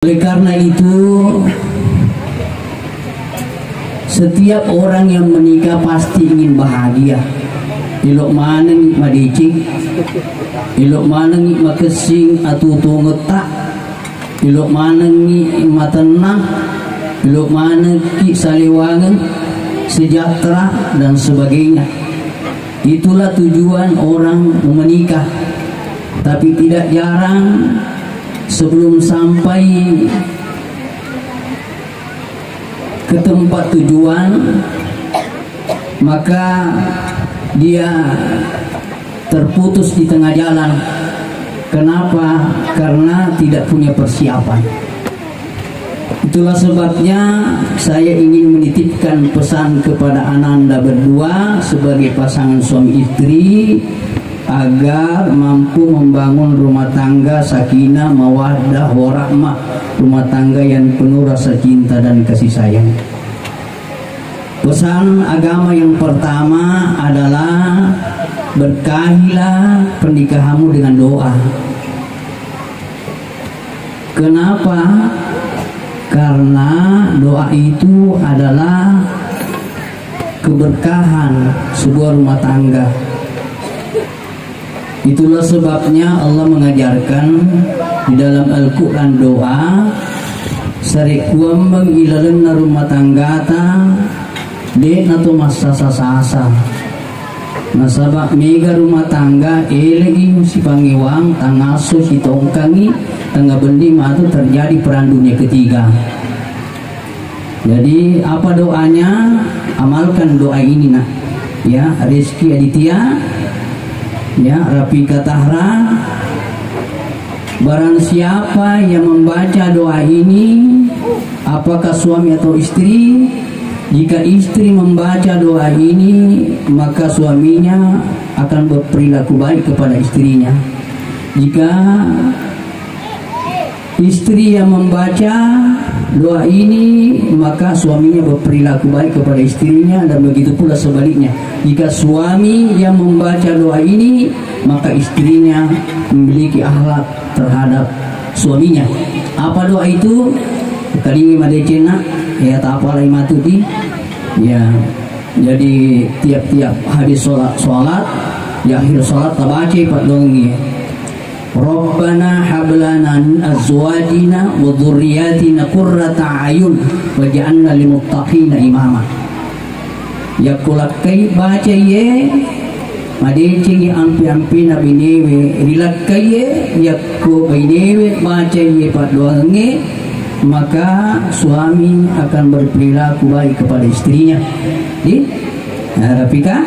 Oleh karena itu, setiap orang yang menikah pasti ingin bahagia. Ilok mana ni madicik, ilok mana ni makesing atau tungetak, ilok mana ni matenang, ilok mana ki saliwangan, sejahtera dan sebagainya. Itulah tujuan orang menikah. Tapi tidak jarang sebelum sampai ke tempat tujuan, maka dia terputus di tengah jalan. Kenapa? Karena tidak punya persiapan. Itulah sebabnya saya ingin menitipkan pesan kepada Ananda berdua sebagai pasangan suami istri, agar mampu membangun rumah tangga sakinah, mawaddah, warahmah, rumah tangga yang penuh rasa cinta dan kasih sayang. Pesan agama yang pertama adalah berkahilah pernikahanmu dengan doa. Kenapa? Karena doa itu adalah keberkahan sebuah rumah tangga. Itulah sebabnya Allah mengajarkan di dalam Al-Quran doa sarikuambang ilalenna rumah tanggata de nato masa sasa nasabak mega rumah tangga elegi si pangiwang tangaso si tongkangi tangga bendi matu terjadi perang dunia ketiga. Jadi apa doanya? Amalkan doa ini nak ya. Rizky Aditya ya, Rafika Tahra, barang siapa yang membaca doa ini, apakah suami atau istri, jika istri membaca doa ini, maka suaminya akan berperilaku baik kepada istrinya. Jika istri yang membaca doa ini, maka suaminya berperilaku baik kepada istrinya, dan begitu pula sebaliknya. Jika suami yang membaca doa ini, maka istrinya memiliki akhlak terhadap suaminya. Apa doa itu? Kali madecena ya tak apa lain matuti ya. Jadi tiap-tiap habis sholat di akhir sholat tabaca pak dongi. Rabbana hablana min azwajina wa dhurriyyatina qurrata ayun waj'alna lil muttaqina imama. Ya kulakai baca ye madeci ampi-ampi nabi newe rilakai ye ya ko bainewe baca ye paduange, maka suami akan berperilaku baik kepada istrinya. Di Rafika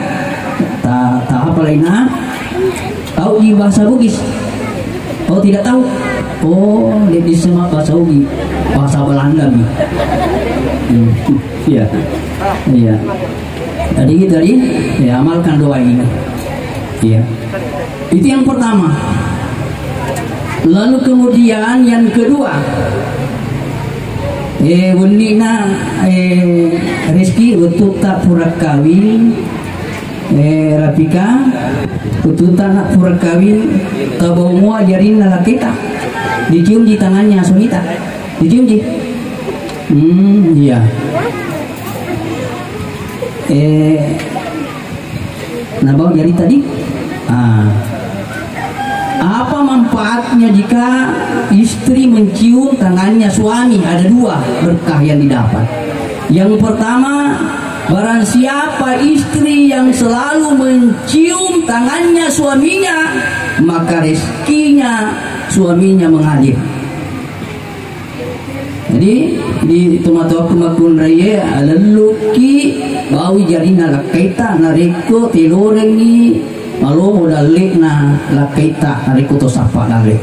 tak apa lain tahu di bahasa Bugis? Oh tidak tahu? Oh di semua bahasa Ugi, bahasa Belanda nih. Iya, iya. Tadi ya, amalkan doa ini. Iya. Itu yang pertama. Lalu kemudian yang kedua, wulina Rizky untuk tak purak kawin. Rafika ututan nak purak kawin tabau mua jarin lalaki kita dicium di tangannya sunita, dicium di iya. Nabau jari tadi apa manfaatnya jika istri mencium tangannya suami? Ada dua berkah yang didapat. Yang pertama, barang siapa istri yang selalu mencium tangannya suaminya, maka rezekinya suaminya mengalir. Jadi di tomato aku makun raya alaluki bau jarina lakaita nariko tilorengi malu modalik na lakaita nariko to sapa dale.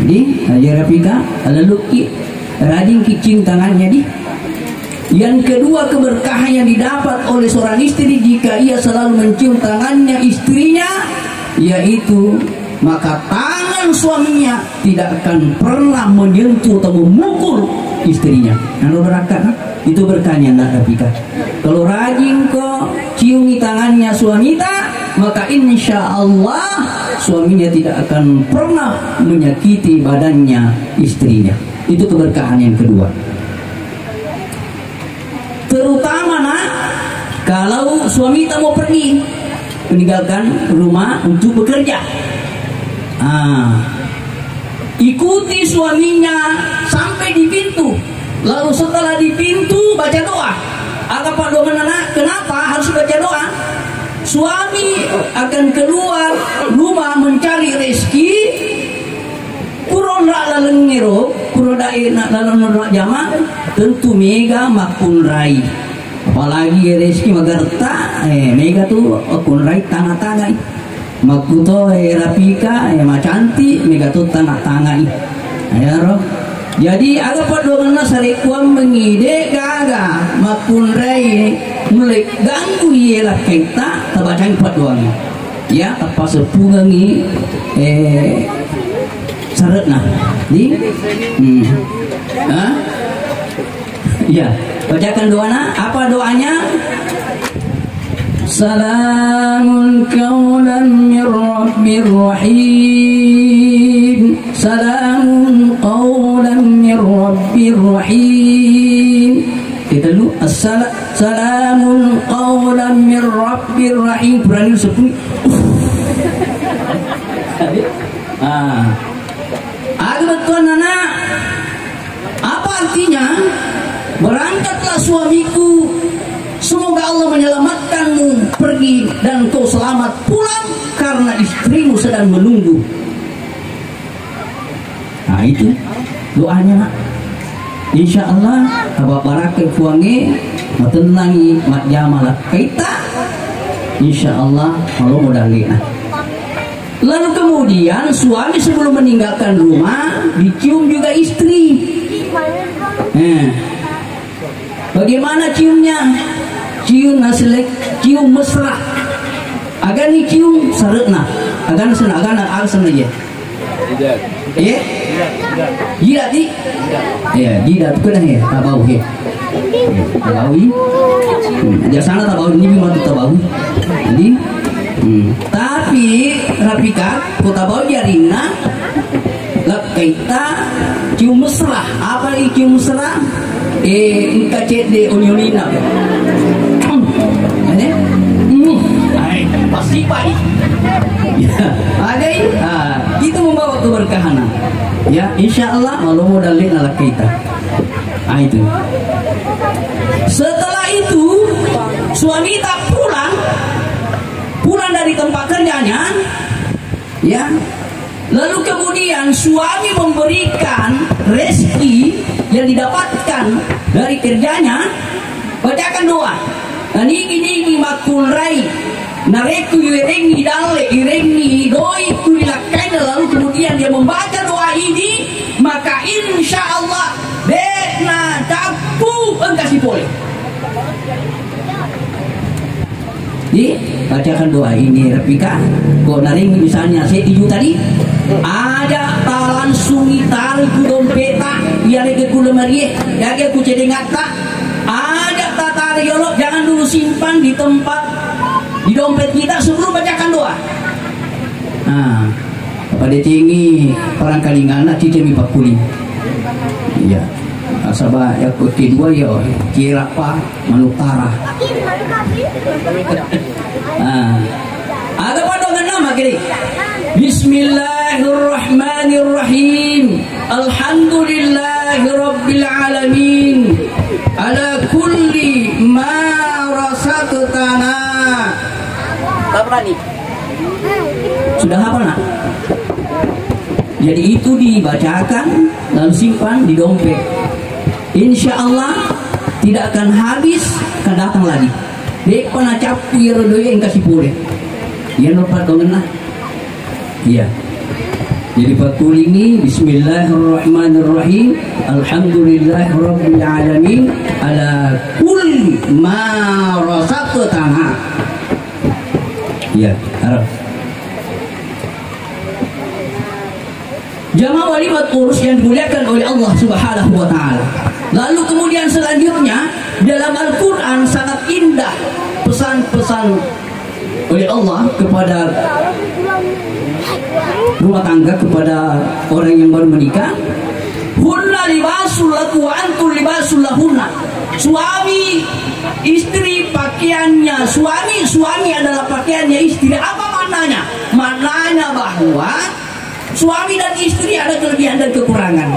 Jadi aja Rafika alaluki rajin kicing tangannya di. Yang kedua, keberkahan yang didapat oleh seorang istri jika ia selalu mencium tangannya istrinya, yaitu maka tangan suaminya tidak akan pernah menyentuh atau memukul istrinya. Kalau berangkat itu berkahnya nak Rafika. Kalau rajin kok ciumi tangannya suami tak, maka insya Allah suaminya tidak akan pernah menyakiti badannya istrinya. Itu keberkahan yang kedua. Terutama nak, kalau suami tak mau pergi meninggalkan rumah untuk bekerja, ikuti suaminya sampai di pintu. Lalu setelah di pintu baca doa. Apa doa anak? Kenapa harus baca doa? Suami akan keluar rumah mencari rezeki. Kurang lalengero, kurang lalengero jama, tentu mega makun rai. Apalagi rezeki magarta, mega tu akun rai tanga-tanga. Makuto rapika, macanti, mega tu tanga-tanga. Ya roh. Jadi agak padongan sarikuam mengide gaga makun rai mulai ganggu ialah kita tabacang paduang. Ya apa sepungangi saretna di ya bacakan doanya. Apa doanya? Salamun qawlan min rabbir rahim. Salamun qawlan min rabbir rahim. Kita dulu Salamun qawlan min rabbir rahim. Berani sepuluh. Betul anak. Apa artinya? Berangkatlah suamiku, semoga Allah menyelamatkanmu pergi dan kau selamat pulang karena istrimu sedang menunggu. Nah itu doanya nak. Insya Allah abah barakai fuange matenangi mat jamalah kita. Insya Allah kalau modalin. Lalu kemudian suami sebelum meninggalkan rumah dicium juga istri. Bagaimana ciumnya? Cium nasilek, cium mesra. Agan ni cium saretna. Agan sana je. Ya? Jidat ni? Ya, jidat tu kan ya, tak bau ya. Tak bau ni. Jasana tak bau ni memang tak bau. Jadi tapi rapika kota bau jarina lak kaita cium mesra. Apa ini cium mesra? Kacet de oniolina. Ada? Pasti baik. Ya, ada itu membawa keberkahan. Ya, insya Allah Allah modalin ala kita. Itu. Setelah itu suami tak pulang dari tempat kerjanya, ya. Lalu kemudian suami memberikan rezeki yang didapatkan dari kerjanya, bacakan doa. Dan ini makul rai, nareku irengi dale irengi doi kulilakai. Lalu kemudian dia membaca doa ini, maka insya Allah dena capu engkasih boleh. Jadi bacakan doa ini Rapika. Kok naring misalnya saya tuju tadi ada talan sungi tarik ku dompeta ya lagi ku lemari ya lagi ku cedengata ada tata yolo jangan dulu simpan di tempat di dompet kita sebelum bacakan doa. Nah pada tinggi orang kalingana cicemi pakuli. Iya. Asaba ya kedua ya kira apa manutara. Ada pandangan nama kiri. Bismillahirrahmanirrahim. Alhamdulillahirabbil alamin. Ala kulli ma rasaqtana. Apa nih? Sudah apa nak? Jadi itu dibacakan lalu simpan di dompet. Insya Allah tidak akan habis, akan datang lagi. Dek pernah capu ya rodoy yang kasih pulih. Ya nopat dongenah. Iya. Jadi pakul ini Bismillahirrahmanirrahim. Alhamdulillahirabbil alamin ala kulli ma razaqtana. Iya, harap. Jamaah walimat urus yang dimuliakan oleh Allah Subhanahu wa taala. Lalu kemudian selanjutnya dalam Al-Qur'an sangat indah pesan-pesan oleh Allah kepada rumah tangga kepada orang yang baru menikah. Hunna libasul lakum wa antum libasul lahunna. Suami istri pakaiannya suami adalah pakaiannya istri. Apa maknanya? Maknanya bahwa suami dan istri ada kelebihan dan kekurangan.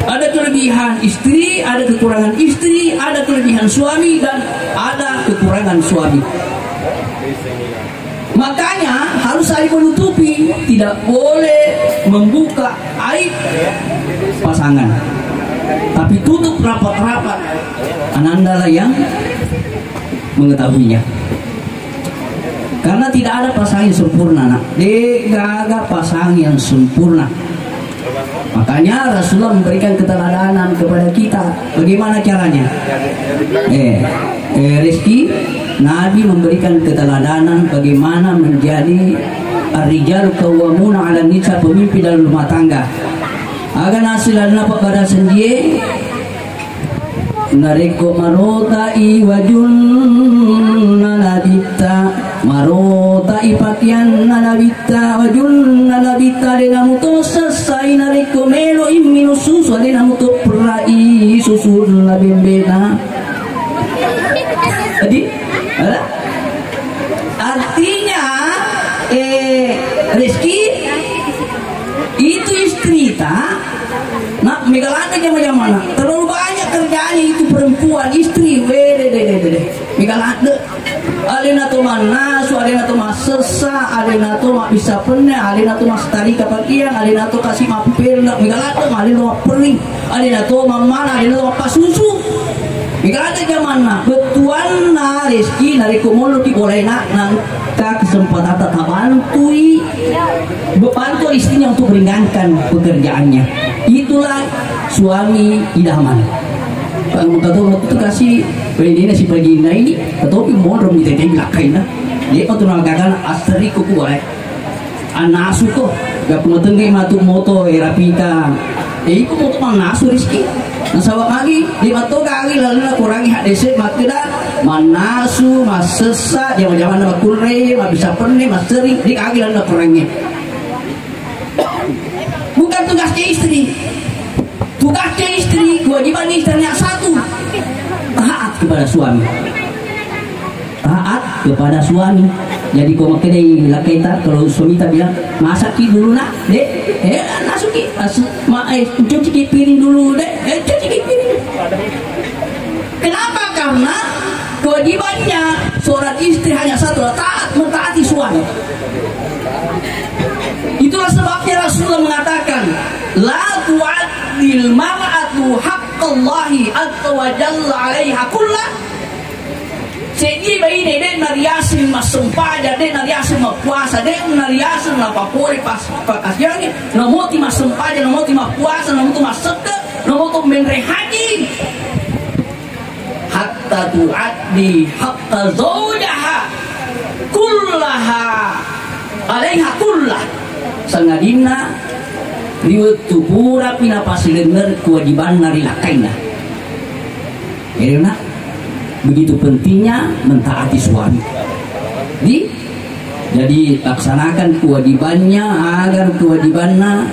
Ada kelebihan istri, ada kekurangan istri, ada kelebihan suami dan ada kekurangan suami. Makanya harus saling menutupi, tidak boleh membuka aib pasangan. Tapi tutup rapat-rapat. Anandalah yang mengetahuinya. Karena tidak ada pasangan yang sempurna, nak. Tidak ada pasangan yang sempurna. Makanya Rasulullah memberikan keteladanan kepada kita. Bagaimana caranya? Rizki, Nabi memberikan keteladanan bagaimana menjadi ar-rijal qawwamuna 'alan nisa, pemimpin dalam rumah tangga. Agar hasil napa pada sendiri nareko marotai wajunna nabita, marotai pakaian nabita wajunna nabita dena muto selesai nareko melo iminu susu dena muto perai susu labembena. Jadi artinya Rizki itu istri tak nak megalanda zaman terlalu banyak kerjaannya itu perempuan istri megalanda alena tu manasu alena tu masesa alena tu mak bisa pernah alena tu mas tari kapakian alena tu kasih mapel nak megalanda alena tu pering alena tu mamana alena tu pasusu megalanda zaman betuan na Rizki nariko mulu di boleh nak nangka kesempatan tak bantui bantu istrinya untuk meringankan pekerjaannya. Itulah suami idaman. Kalau itu kasih ini si pagi ini, atau mau rom di teteh lakaina. Dia kau tunang gagal asri kuku boleh. Anasu ko, gak punya tengge matu moto rapika. Iku moto manasu Rizki. Nasawak lagi, lima to kali lalu nak kurangi hak deset makida manasu masesa jaman-jaman nak kurre, mak bisa pernah mas sering di kali lalu nak kurangi. Bukan tugasnya istri. Tugasnya istri, kewajiban istrinya satu, taat kepada suami. Taat kepada suami. Jadi kau makai lakai tak kalau suami tak bilang masaki dulu nak, dek, nasuki, cuci piring dulu, dek, cuci piring. Kenapa? Karena kewajibannya seorang istri hanya satu, taat mentaati suami. Itulah sebabnya Rasulullah mengatakan, la tu'addil mar'atu haqqallahi azza wa jalla 'alaiha kullah. Jadi bayi dek nariasin mas sempaja, dek nariasin mas puasa, dek nariasin lah papori pas pakasnya, nomoti mas sempaja, nomoti mas puasa, nomoti mas sedekah, nomoti menre haji. Hatta tu'addi haqqa zawjaha kullaha 'alaiha kullah. Sangadina riwet tupura pina pasilener kewajiban nari lakaina. Karena begitu pentingnya mentaati suami. Jadi laksanakan kewajibannya agar kewajibannya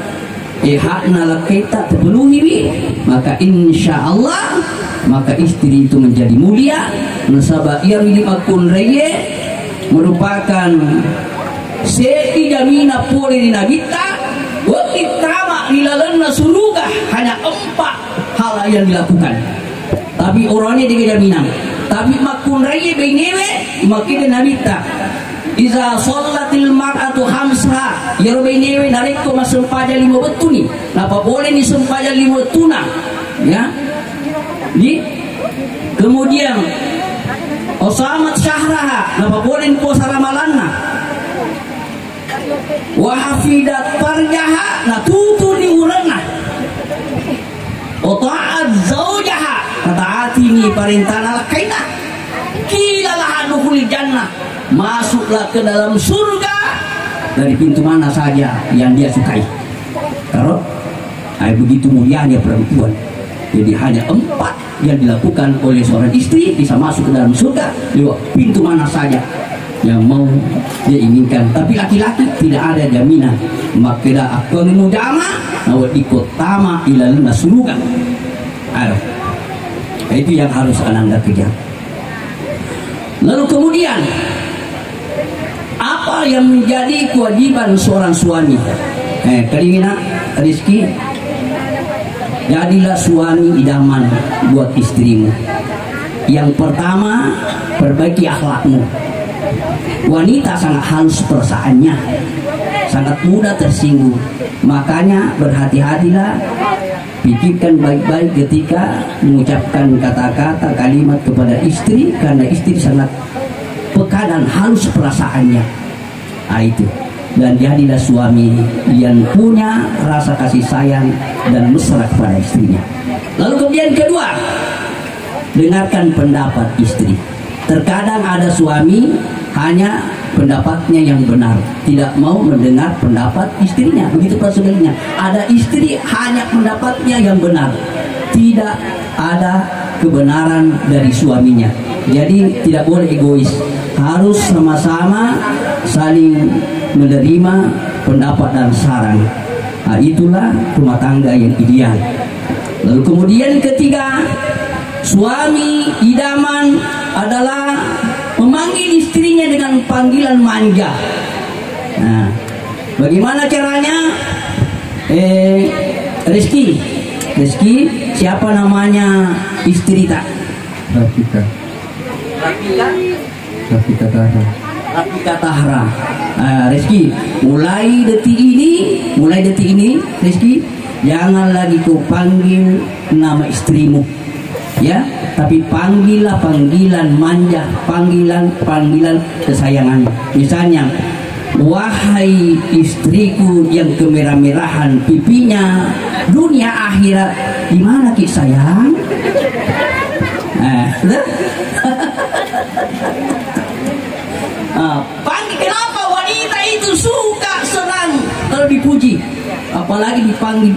hakna lakaita terpenuhi, maka insya Allah maka istri itu menjadi mulia. Nasabah ia limakun reye merupakan seti jamina poli di nabita waktu tama nilalanna suruga. Hanya 4 hal yang dilakukan, tapi orangnya tiga jaminan. Tapi makun raya benewe makin nabita iza sholatil mar'atu hamsa ya benewe nareko masempaja 5 betuni. Napa boleh ni sempaja 5 tuna ya. Kemudian osamat syahraha napa boleh puasa ramalanna. Wahafidat farjaha na tutu di urana. Ota'at zawjaha taati ni perintah lakaina. Kilalah dukhul jannah, masuklah ke dalam surga dari pintu mana saja yang dia sukai. Kalau begitu mulianya perempuan. Jadi hanya 4 yang dilakukan oleh seorang istri bisa masuk ke dalam surga lewat pintu mana saja. yang mau dia inginkan. Tapi laki-laki tidak ada jaminan. Maka aku mujama awat ikut tama ilal masluga. Itu yang harus Ananda kejar. Lalu kemudian apa yang menjadi kewajiban seorang suami? Kelingina Rizki, jadilah suami idaman buat istrimu. Yang pertama, perbaiki akhlakmu. Wanita sangat halus perasaannya, sangat mudah tersinggung. Makanya berhati-hatilah, pikirkan baik-baik ketika mengucapkan kata-kata kalimat kepada istri, karena istri sangat peka dan halus perasaannya. Itu. Dan jadilah suami yang punya rasa kasih sayang dan mesra kepada istrinya. Lalu kemudian kedua, dengarkan pendapat istri. Terkadang ada suami hanya pendapatnya yang benar, tidak mau mendengar pendapat istrinya. Begitu pula sebaliknya, ada istri hanya pendapatnya yang benar, tidak ada kebenaran dari suaminya. Jadi tidak boleh egois, harus sama-sama saling menerima pendapat dan saran. Itulah rumah tangga yang ideal. Lalu kemudian ketiga, suami idaman adalah memanggil istrinya dengan panggilan manja. Nah, bagaimana caranya? Rizki, siapa namanya istri tak? Rafika Tahra. Rizki, mulai detik ini, Rizki, jangan lagi kau panggil nama istrimu, ya, tapi panggillah panggilan manja, panggilan kesayangan. Misalnya, wahai istriku yang kemerah-merahan pipinya, dunia akhirat, di mana ki sayang? Kenapa wanita itu suka senang kalau dipuji, apalagi dipanggil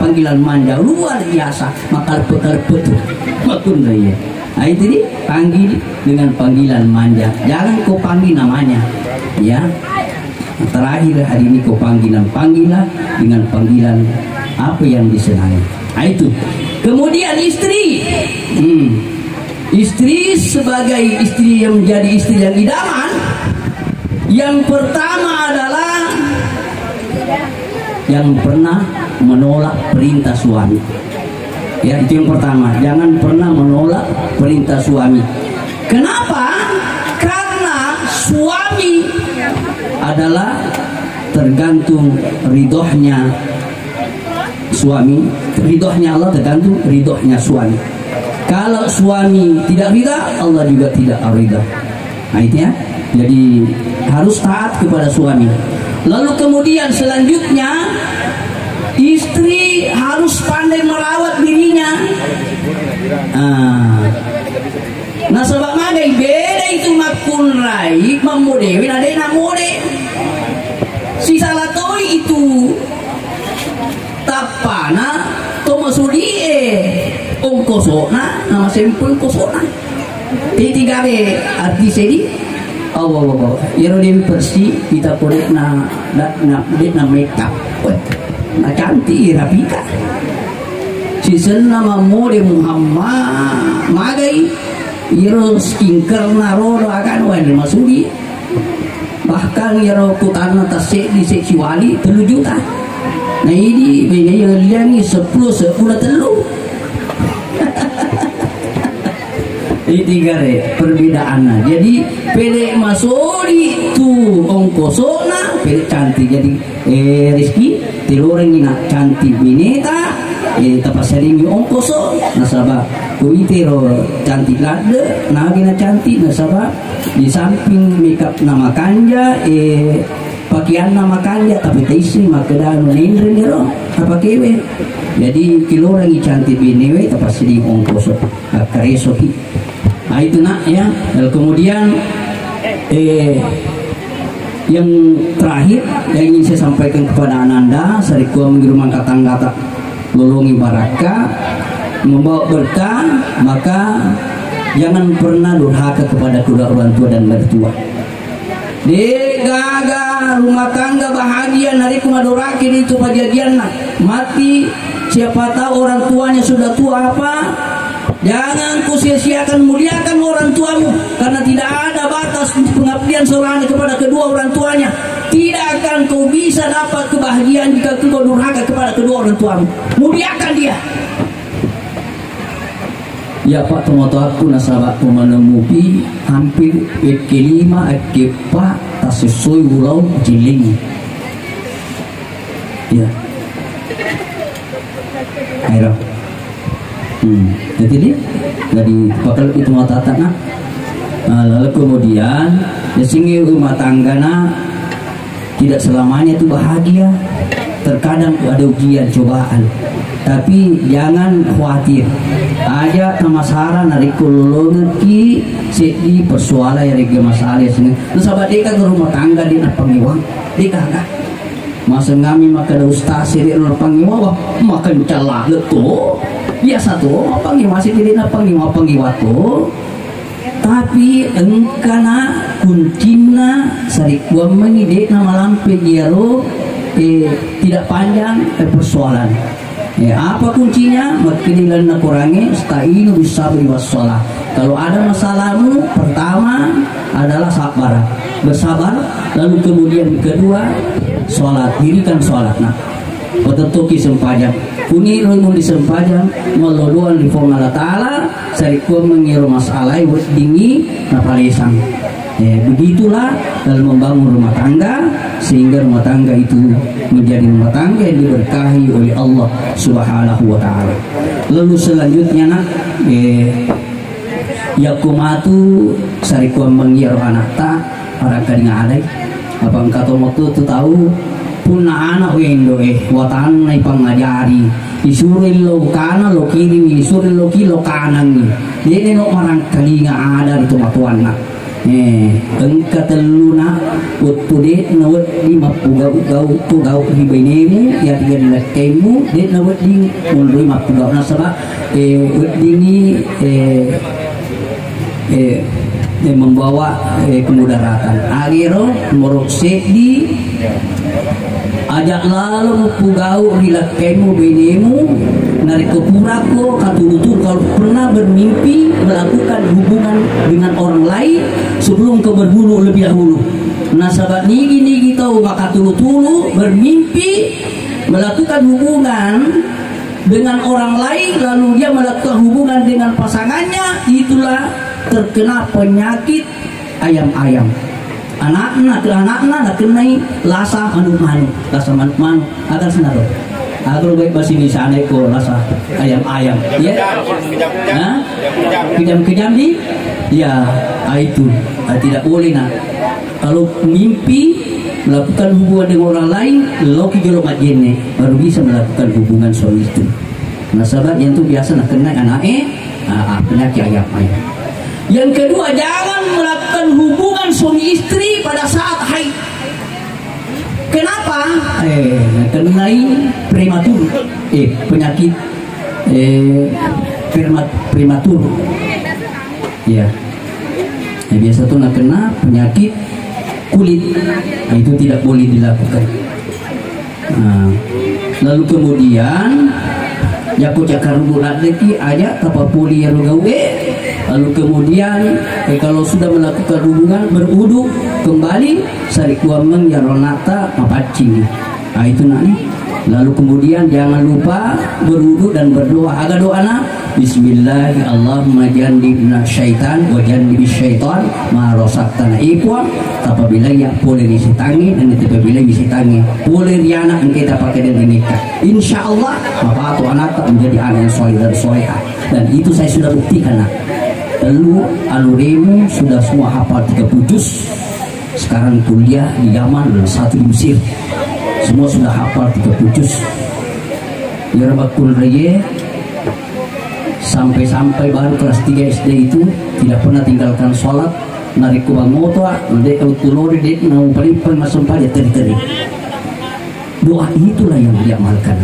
panggilan manja luar biasa, makalpe-kalpe tuh makun lah ya. Itu nih, panggil dengan panggilan manja, jangan kau panggil namanya, ya. Terakhir hari ini kau panggillah dengan panggilan apa yang disenangi. Itu. Kemudian istri, istri sebagai istri yang menjadi istri yang idaman, yang pertama adalah yang pernah menolak perintah suami. Ya, itu yang pertama, jangan pernah menolak perintah suami. Kenapa? Karena suami adalah tergantung ridhonya suami, ridhonya Allah tergantung ridhonya suami. Kalau suami tidak ridha, Allah juga tidak ridha. Nah, itu ya. Jadi harus taat kepada suami. Lalu kemudian selanjutnya, istri harus pandai merawat dirinya. Nah sebab magai beda itu makun rai memudewi ada namode. Si salah toi itu tapana tomasudie ongkosona nama sempul kosona. Tiga arti sedi. Allah, yang dia bersih kita boleh na makeup, na cantik Rafika. Season nama mode Muhammad magai, yang skincare na rodo akan wajib masuki. Bahkan yang kutana tasik di seksuali 3 juta. Nah ini beda yang liang 10 telu. Tiga perbedaannya. Jadi pede masori tu ongkosona pede cantik. Jadi Rizki tiloreng ina cantik bineta tapasering ongkoso nasaba kuitero cantik lade nagina cantik nasaba di samping makeup nama kanja pakaian nama kanja tapi teisi makeda nindren dero apa kewe. Jadi tiloreng cantik binewe tapasering ongkoso karesoki. Nah itu nak ya. Dan kemudian yang terakhir yang ingin saya sampaikan kepada Ananda, sarikua mengirumang kata-kata lolongi baraka, membawa berkah, maka jangan pernah durhaka kepada kedua orang tua dan mertua. Dek gaga rumah tangga bahagia nari kumadoraki itu kejadian mati. Siapa tahu orang tuanya sudah tua apa? Jangan kau sia-siakan, muliakan orang tuamu, karena tidak ada batas pengabdian seorang kepada kedua orang tuanya. Tidak akan kau bisa dapat kebahagiaan jika kau durhaka kepada kedua orang tuamu. Muliakan dia. Ya Pak, tomato aku nasabak menemupi hampir kelima kepa tak sesuai ulau jiling. Ya. Ayo. Jadi dia dari bakal itu mata tanah. Lalu kemudian sehingga rumah tangga tidak selamanya itu bahagia. Terkadang ada ujian cobaan. Tapi jangan khawatir. Aja masalah narikologi sedi persoalan yang rega masalah sini. Terus sahabat dia kan ke rumah tangga dia nak pangiwang. Dia kagak. Masa ngami maka ada ustaz dia nak pangiwang makan celah leto. Biasa tuh pangiwang masih dia nak pangiwang tuh. Tapi engkana kuncina sarik gua mengide nama lampe jero tidak panjang persoalan. Apa kuncinya? Makinilan na kurangi sta'inu bisabri wassalah. Kalau ada masalahmu, pertama adalah sabar, bersabar. Lalu kemudian kedua, sholat, dirikan sholat. Nah, petentuki sempajang kuni rumun disempajang meluluan di formal ta'ala sarikua mengiru masalah dingi napalisang. Begitulah dalam membangun rumah tangga, sehingga rumah tangga itu menjadi rumah tangga yang diberkahi oleh Allah Subhanahu wa ta'ala. Lalu selanjutnya yakumatu sarikua mengiru anak ta para kadinga alai apa engkau motu tu tahu punna anak wendo watan nai pangajari isuril lo kana lo kiri isuril lo kilo kanan ni dia no orang kadinga ada itu matuan nak engka teluna utpudet nawat di mapugau di benemu ya tiga lekemu det nawat di mului mapugau nasaba ini membawa kemudaratan akhirnya morok sedi ajak lalu pugau rilakemu benemu narik kepurako katulutur kalau pernah bermimpi melakukan hubungan dengan orang lain sebelum ke berbulu lebih dahulu. Nah sahabat nigi tahu maka tulu bermimpi melakukan hubungan dengan orang lain lalu dia melakukan hubungan dengan pasangannya, itulah terkena penyakit ayam-ayam. Anak-anak kenai lasa manuk-manuk akan senado. Agro baik bahasa ini sana ko rasa ayam-ayam, ya. Kejam-kejam di, ya itu tidak boleh nak. Kalau mimpi melakukan hubungan dengan orang lain, loki jolo majene baru bisa melakukan hubungan suami itu. Nah sahabat yang itu biasa nak kena anaknya penyakit ayam-ayam. Yang kedua, jangan melakukan hubungan suami istri pada saat haid. Kenapa? Kenai prematur, penyakit prematur. Ya, biasa tuh nak kena penyakit kulit, itu tidak boleh dilakukan. Lalu kemudian jaku cakar bulat lagi aja tapa poli yang gawe. Lalu kemudian kalau sudah melakukan hubungan berudu kembali sarikuameng yaronata mapacing. Itu nak nih. Lalu kemudian jangan lupa berudu dan berdoa. Aga doa na Bismillah Allahumma jannibna syaitan wa jannibis syaitan ma rasaqtana. Ipua apabila ya boleh disitangi dan apabila disitangi boleh riana kita pakai dan nikah. Insyaallah bapak atau anak menjadi anak yang soleh dan solehah. Dan itu saya sudah buktikan nak. Lalu aluremu sudah semua hafal 30 juz. Sekarang kuliah di Yaman dan satu di Mesir. Semua sudah hafal 30 juz. Yarabakul Reye sampai baru kelas 3 SD itu tidak pernah tinggalkan sholat. Narik kubang motor, ndek utulori dek nau paling masuk pada teri. Doa itulah yang diamalkan.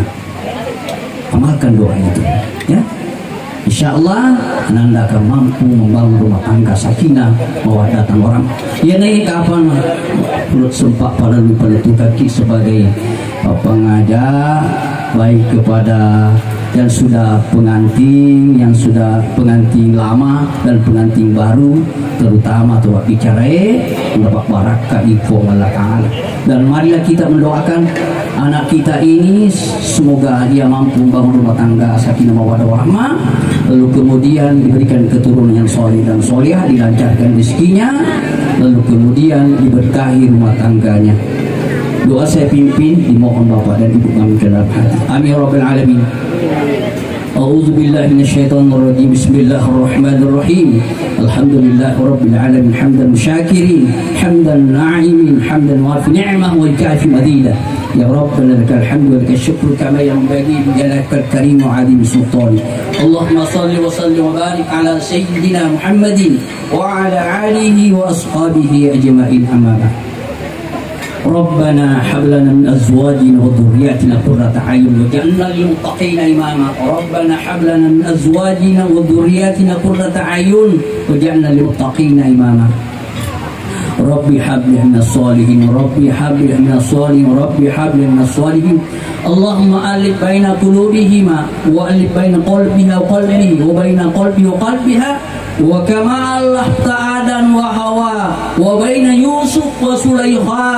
Amalkan doa itu, ya. Insya Allah Anda akan mampu membangun rumah tangga sakinah mawaddah orang. Ya naik kapan perut sempat pada lupa letu kaki sebagai pengajar baik kepada yang sudah pengantin, yang sudah pengantin lama dan pengantin baru, terutama tuh bicara mendapat barakah info Allah Ta'ala. Dan marilah kita mendoakan anak kita ini semoga dia mampu membangun rumah tangga sakinah mawaddah warahmah, lalu kemudian diberikan keturunan yang soleh dan solehah, dilancarkan rezekinya, lalu kemudian diberkahi rumah tangganya. Doa saya pimpin, dimohon Bapak dan Ibu kami ke dalam hati. Amin ya rabbal alamin. A'udzu billahi minasyaitonir rajim. Bismillahirrahmanirrahim. Alhamdulillahi rabbil alamin hamdan syakirin, hamdan na'imin, hamdan wafi ni'mah wa kafi madidah. Ya Rabbana lakal hamdu wa lakal syukru kama yanbaghi li jalalika al-karim wa 'azimi sultani. Allahumma shalli wa sallim wa barik ala sayyidina Muhammadin wa ala alihi wa ashabihi ajma'in. Amma ba'd. ربنا هب لنا من ازواجنا وذرياتنا قرة اعين واجعلنا للمتقين اماما. ربنا هب لنا من ازواجنا وذرياتنا قرة اعين واجعلنا للمتقين اماما. ربي هب لي من الصالحين، ربي هب لي من الصالحين، ربي هب لي من الصالحين. اللهم الف بين قلوبهما والف بين قلبها وقلبه وبين قلبي وقلبها وكما ألفت آدم وحواء وبين يوسف وسليخا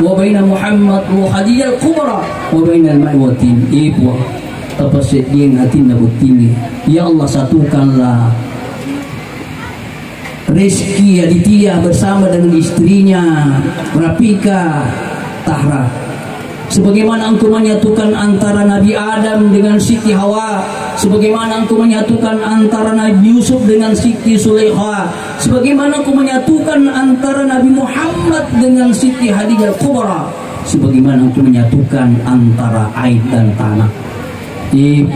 وبين محمد وخديجة الكبرى وبين الماء والتين. Ibu terpesedian hati nabutin. Ya Allah, satukanlah rezeki Aditya bersama dengan istrinya Rafika Tahra, sebagaimana Engkau menyatukan antara Nabi Adam dengan Siti Hawa, sebagaimana Engkau menyatukan antara Nabi Yusuf dengan Siti Sulaikha, sebagaimana Engkau menyatukan antara Nabi Muhammad dengan Siti Khadijah Kubra, sebagaimana Engkau menyatukan antara air dan tanah.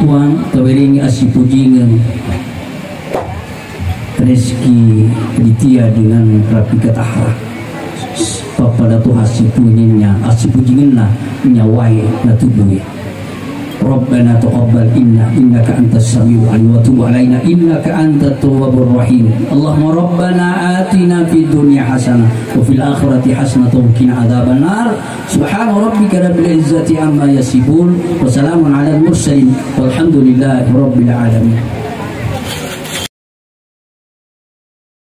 Puan kaweringi asipujingan rezeki Aditya dengan Rafika Tahra. Pada tu hasipunya asipujinganlah nyawai na tubuh. Rabbana taqabbal innaka antas samiul alim wa tub alaina innaka antat tawwabur rahim. Allahumma rabbana atina fid dunya hasanah wa fil akhirati hasanah wa qina adzabannar. Subhana rabbika rabbil izzati amma yasifun wa salamun alal mursalin walhamdulillahi rabbil alamin.